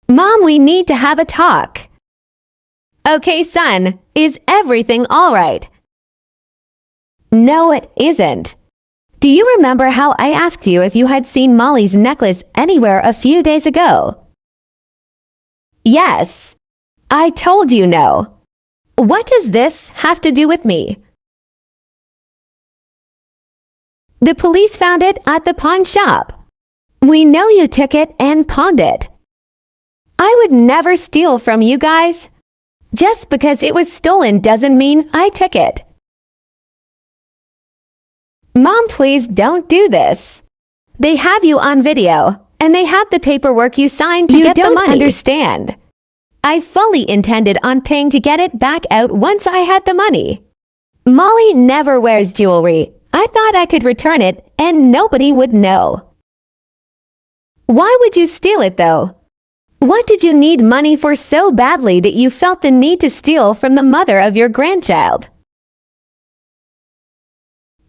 Mom, we need to have a talk. Okay, son, is everything all right? No, it isn't. Do you remember how I asked you if you had seen Molly's necklace anywhere a few days ago? Yes. I told you no. What does this have to do with me? The police found it at the pawn shop. We know you took it and pawned it. I would never steal from you guys. Just because it was stolen doesn't mean I took it. Mom, please don't do this. They have you on video, and they have the paperwork you signed to get the money. You don't understand. I fully intended on paying to get it back out once I had the money. Molly never wears jewelry. I thought I could return it, and nobody would know. Why would you steal it, though? What did you need money for so badly that you felt the need to steal from the mother of your grandchild?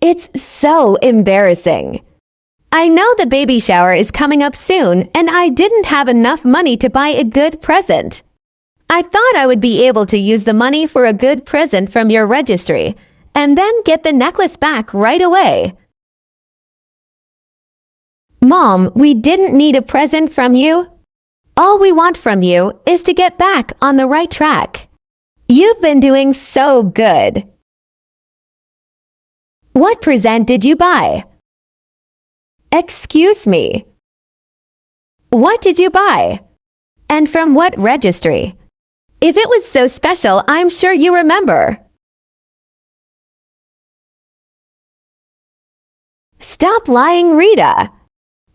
It's so embarrassing. I know the baby shower is coming up soon, and I didn't have enough money to buy a good present. I thought I would be able to use the money for a good present from your registry, and then get the necklace back right away. Mom, we didn't need a present from you. All we want from you is to get back on the right track. You've been doing so good. What present did you buy? Excuse me. What did you buy? And from what registry? If it was so special, I'm sure you remember. Stop lying, Rita.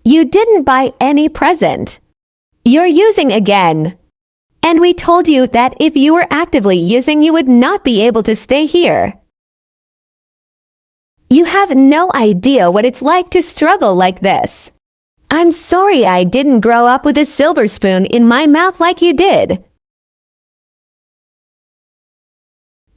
You didn't buy any present. You're using again. And we told you that if you were actively using, you would not be able to stay here. You have no idea what it's like to struggle like this. I'm sorry I didn't grow up with a silver spoon in my mouth like you did.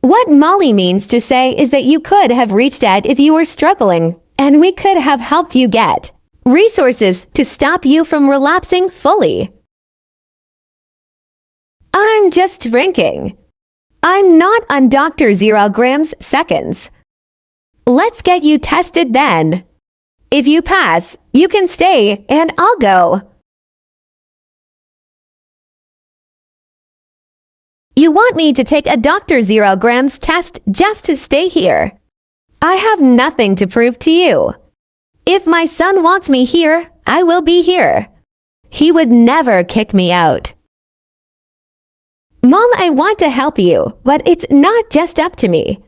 What Molly means to say is that you could have reached out if you were struggling, and we could have helped you get resources to stop you from relapsing fully. I'm just drinking. I'm not on Dr. 0 grams seconds. Let's get you tested then. If you pass, you can stay and I'll go. You want me to take a Dr. 0 grams test just to stay here? I have nothing to prove to you. If my son wants me here, I will be here. He would never kick me out. Mom, I want to help you, but it's not just up to me.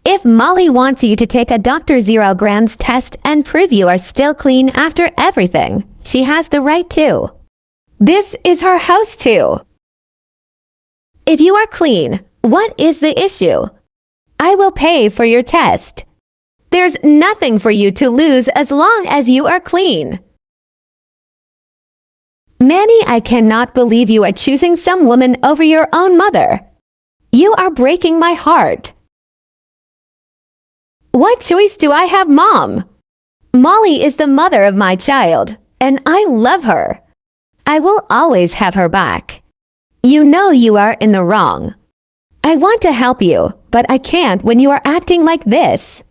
If Molly wants you to take a Dr. 0 grams test and prove you are still clean after everything, she has the right to. This is her house too. If you are clean, what is the issue? I will pay for your test. There's nothing for you to lose as long as you are clean. Manny, I cannot believe you are choosing some woman over your own mother. You are breaking my heart. What choice do I have, Mom? Molly is the mother of my child, and I love her. I will always have her back. You know you are in the wrong. I want to help you, but I can't when you are acting like this.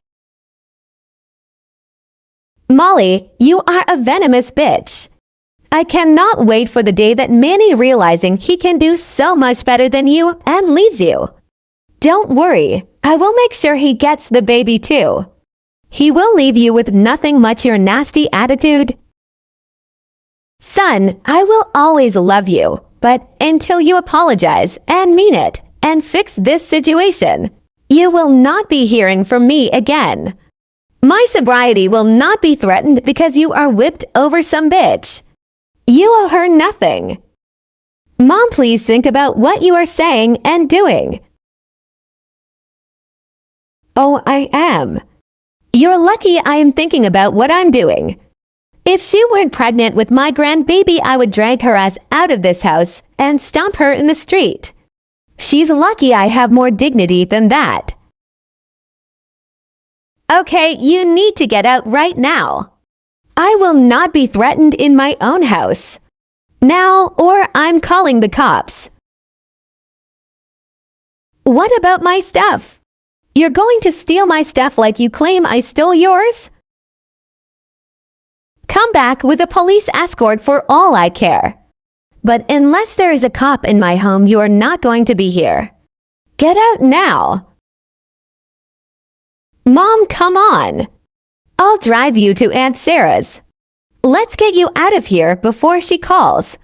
Molly, you are a venomous bitch. I cannot wait for the day that Manny realizing he can do so much better than you and leaves you. Don't worry, I will make sure he gets the baby too. He will leave you with nothing but your nasty attitude. Son, I will always love you, but until you apologize and mean it and fix this situation, you will not be hearing from me again. My sobriety will not be threatened because you are whipped over some bitch. You owe her nothing. Mom, please think about what you are saying and doing. Oh, I am. You're lucky I am thinking about what I'm doing. If she weren't pregnant with my grandbaby, I would drag her ass out of this house and stomp her in the street. She's lucky I have more dignity than that. Okay, you need to get out right now. I will not be threatened in my own house. Now, or I'm calling the cops. What about my stuff? You're going to steal my stuff like you claim I stole yours? Come back with a police escort for all I care. But unless there is a cop in my home, you are not going to be here. Get out now. Mom, come on. I'll drive you to Aunt Sarah's. Let's get you out of here before she calls.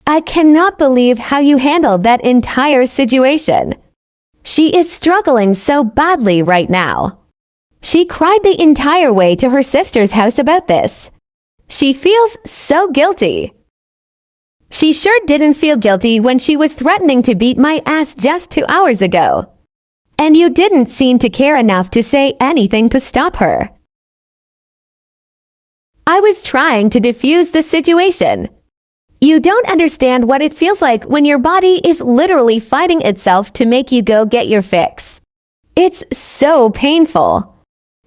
I cannot believe how you handled that entire situation. She is struggling so badly right now. She cried the entire way to her sister's house about this. She feels so guilty. She sure didn't feel guilty when she was threatening to beat my ass just 2 hours ago. And you didn't seem to care enough to say anything to stop her. I was trying to defuse the situation. You don't understand what it feels like when your body is literally fighting itself to make you go get your fix. It's so painful.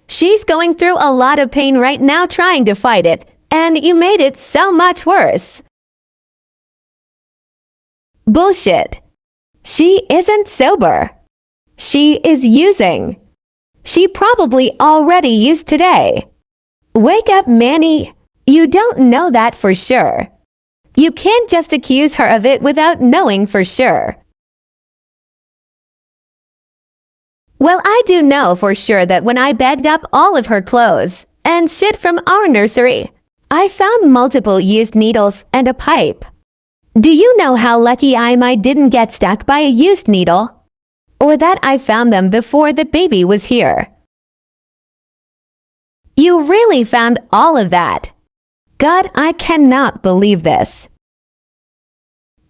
She's going through a lot of pain right now trying to fight it, and you made it so much worse. Bullshit. She isn't sober. She is using. She probably already used today. Wake up, Manny. You don't know that for sure. You can't just accuse her of it without knowing for sure. Well, I do know for sure that when I bagged up all of her clothes and shit from our nursery, I found multiple used needles and a pipe. Do you know how lucky I didn't get stuck by a used needle? Or that I found them before the baby was here? You really found all of that? God, I cannot believe this.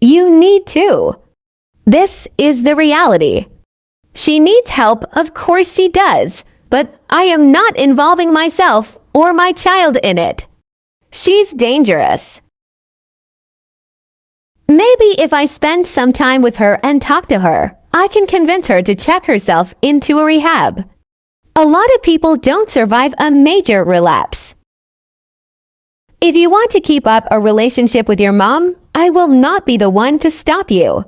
You need to. This is the reality. She needs help, of course she does, but I am not involving myself or my child in it. She's dangerous. Maybe if I spend some time with her and talk to her, I can convince her to check herself into a rehab. A lot of people don't survive a major relapse. If you want to keep up a relationship with your mom, I will not be the one to stop you.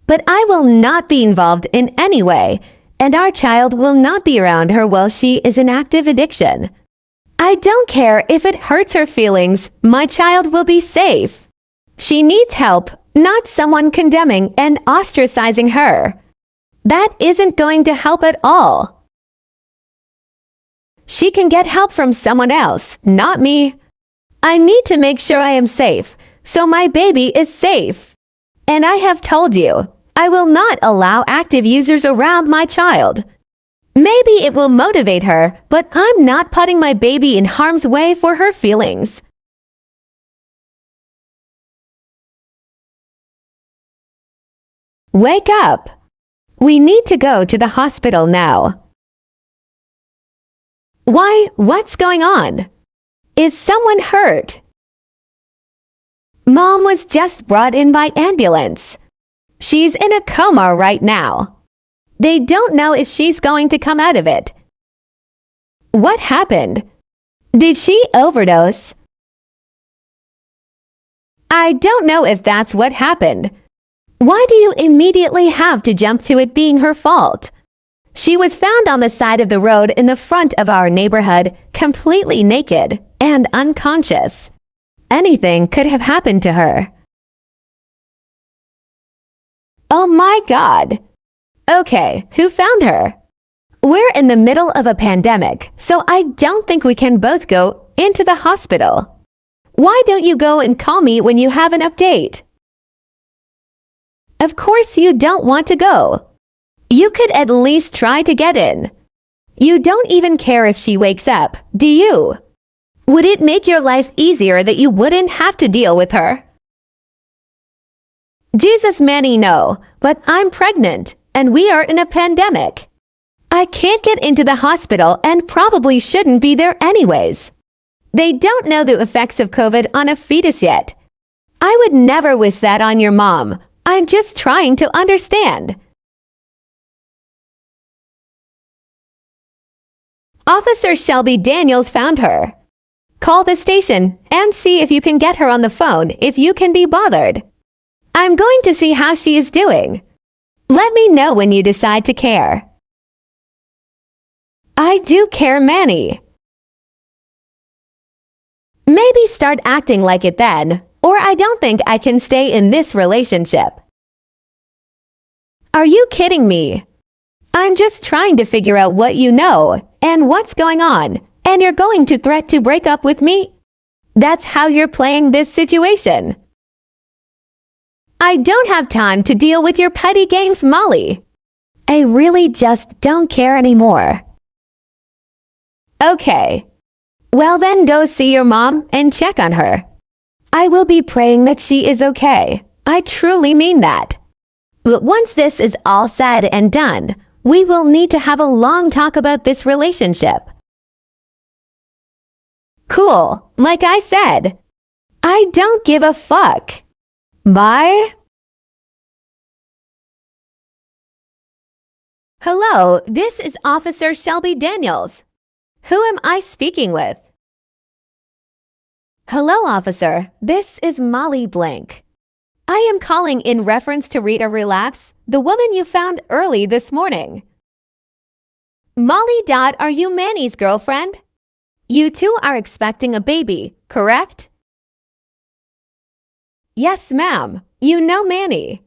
But I will not be involved in any way, and our child will not be around her while she is in active addiction. I don't care if it hurts her feelings, my child will be safe. She needs help, not someone condemning and ostracizing her. That isn't going to help at all. She can get help from someone else, not me. I need to make sure I am safe, so my baby is safe. And I have told you, I will not allow active users around my child. Maybe it will motivate her, but I'm not putting my baby in harm's way for her feelings. Wake up! We need to go to the hospital now. Why? What's going on? Is someone hurt? Mom was just brought in by ambulance. She's in a coma right now. They don't know if she's going to come out of it. What happened? Did she overdose? I don't know if that's what happened. Why do you immediately have to jump to it being her fault? She was found on the side of the road in the front of our neighborhood, completely naked and unconscious. Anything could have happened to her. Oh my God! Okay, who found her? We're in the middle of a pandemic, so I don't think we can both go into the hospital. Why don't you go and call me when you have an update? Of course you don't want to go. You could at least try to get in. You don't even care if she wakes up, do you? Would it make your life easier that you wouldn't have to deal with her? Jesus, Manny, no, but I'm pregnant, and we are in a pandemic. I can't get into the hospital and probably shouldn't be there anyways. They don't know the effects of COVID on a fetus yet. I would never wish that on your mom. I'm just trying to understand. Officer Shelby Daniels found her. Call the station and see if you can get her on the phone if you can be bothered. I'm going to see how she is doing. Let me know when you decide to care. I do care, Manny. Maybe start acting like it then, or I don't think I can stay in this relationship. Are you kidding me? I'm just trying to figure out what you know and what's going on, and you're going to threat to break up with me? That's how you're playing this situation. I don't have time to deal with your petty games, Molly. I really just don't care anymore. Okay. Well then go see your mom and check on her. I will be praying that she is okay. I truly mean that. But once this is all said and done, we will need to have a long talk about this relationship. Cool, like I said. I don't give a fuck. Bye. Hello, this is Officer Shelby Daniels. Who am I speaking with? Hello, officer. This is Molly Blank. I am calling in reference to Rita Relapse, the woman you found early this morning. Molly Dot, are you Manny's girlfriend? You two are expecting a baby, correct? Yes, ma'am. You know Manny.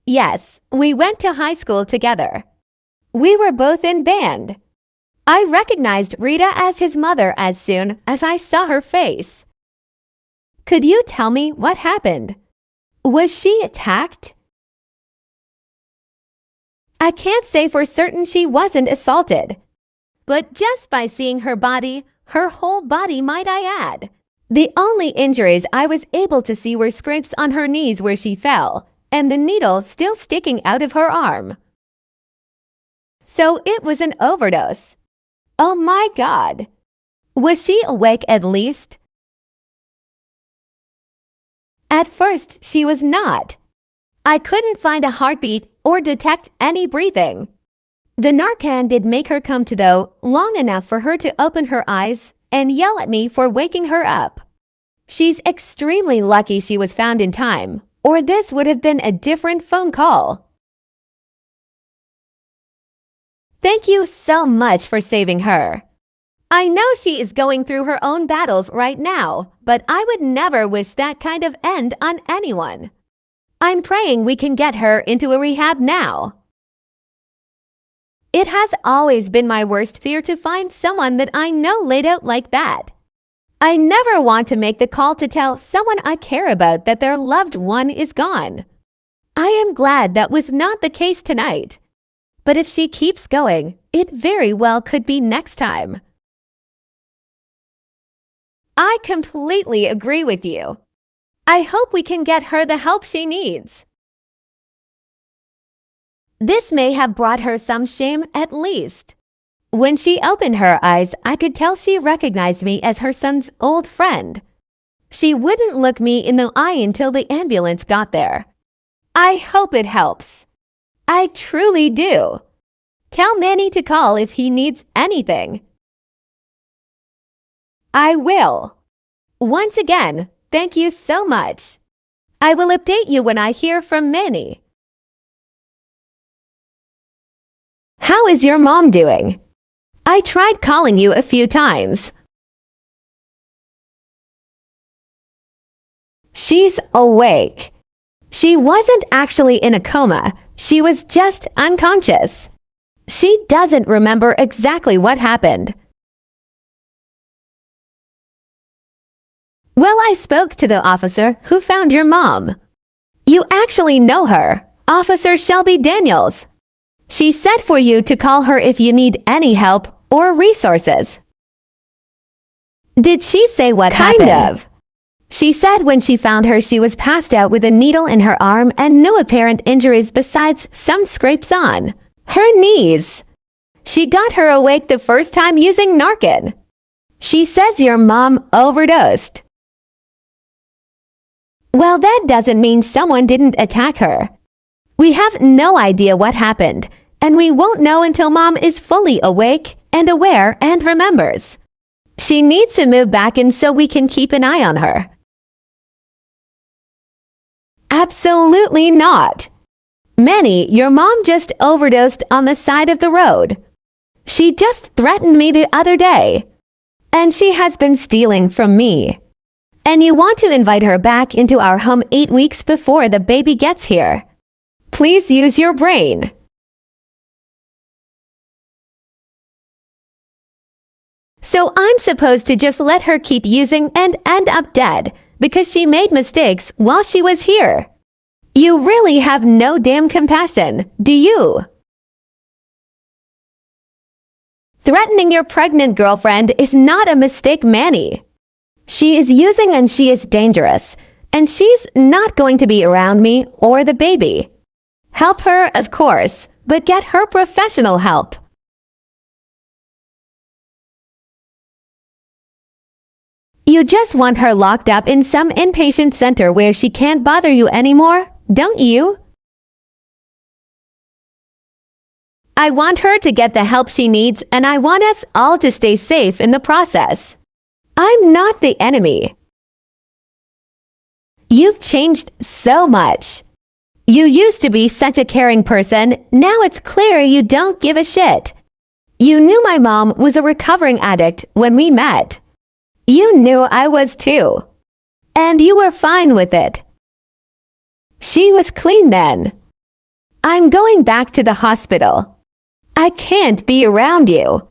Yes, we went to high school together. We were both in band. I recognized Rita as his mother as soon as I saw her face. Could you tell me what happened? Was she attacked? I can't say for certain she wasn't assaulted. But just by seeing her body, her whole body might I add. The only injuries I was able to see were scrapes on her knees where she fell, and the needle still sticking out of her arm. So it was an overdose. Oh my God! Was she awake at least? At first, she was not. I couldn't find a heartbeat or detect any breathing. The Narcan did make her come to, though, long enough for her to open her eyes and yell at me for waking her up. She's extremely lucky she was found in time, or this would have been a different phone call. Thank you so much for saving her. I know she is going through her own battles right now, but I would never wish that kind of end on anyone. I'm praying we can get her into a rehab now. It has always been my worst fear to find someone that I know laid out like that. I never want to make the call to tell someone I care about that their loved one is gone. I am glad that was not the case tonight. But if she keeps going, it very well could be next time. I completely agree with you. I hope we can get her the help she needs. This may have brought her some shame at least. When she opened her eyes, I could tell she recognized me as her son's old friend. She wouldn't look me in the eye until the ambulance got there. I hope it helps. I truly do. Tell Manny to call if he needs anything. I will. Once again, thank you so much. I will update you when I hear from Manny. How is your mom doing? I tried calling you a few times. She's awake. She wasn't actually in a coma. She was just unconscious. She doesn't remember exactly what happened. Well, I spoke to the officer who found your mom. You actually know her, Officer Shelby Daniels. She said for you to call her if you need any help or resources. Did she say what happened? Kind of. She said when she found her she was passed out with a needle in her arm and no apparent injuries besides some scrapes on her knees. She got her awake the first time using Narcan. She says your mom overdosed. Well, that doesn't mean someone didn't attack her. We have no idea what happened. and we won't know until Mom is fully awake and aware and remembers. She needs to move back in so we can keep an eye on her. Absolutely not. Manny, your mom just overdosed on the side of the road. She just threatened me the other day. And she has been stealing from me. And you want to invite her back into our home 8 weeks before the baby gets here. Please use your brain. So I'm supposed to just let her keep using and end up dead because she made mistakes while she was here. You really have no damn compassion, do you? Threatening your pregnant girlfriend is not a mistake, Manny. She is using and she is dangerous, and she's not going to be around me or the baby. Help her, of course, but get her professional help. You just want her locked up in some inpatient center where she can't bother you anymore, don't you? I want her to get the help she needs, and I want us all to stay safe in the process. I'm not the enemy. You've changed so much. You used to be such a caring person, now it's clear you don't give a shit. You knew my mom was a recovering addict when we met. You knew I was too. And you were fine with it. She was clean then. I'm going back to the hospital. I can't be around you.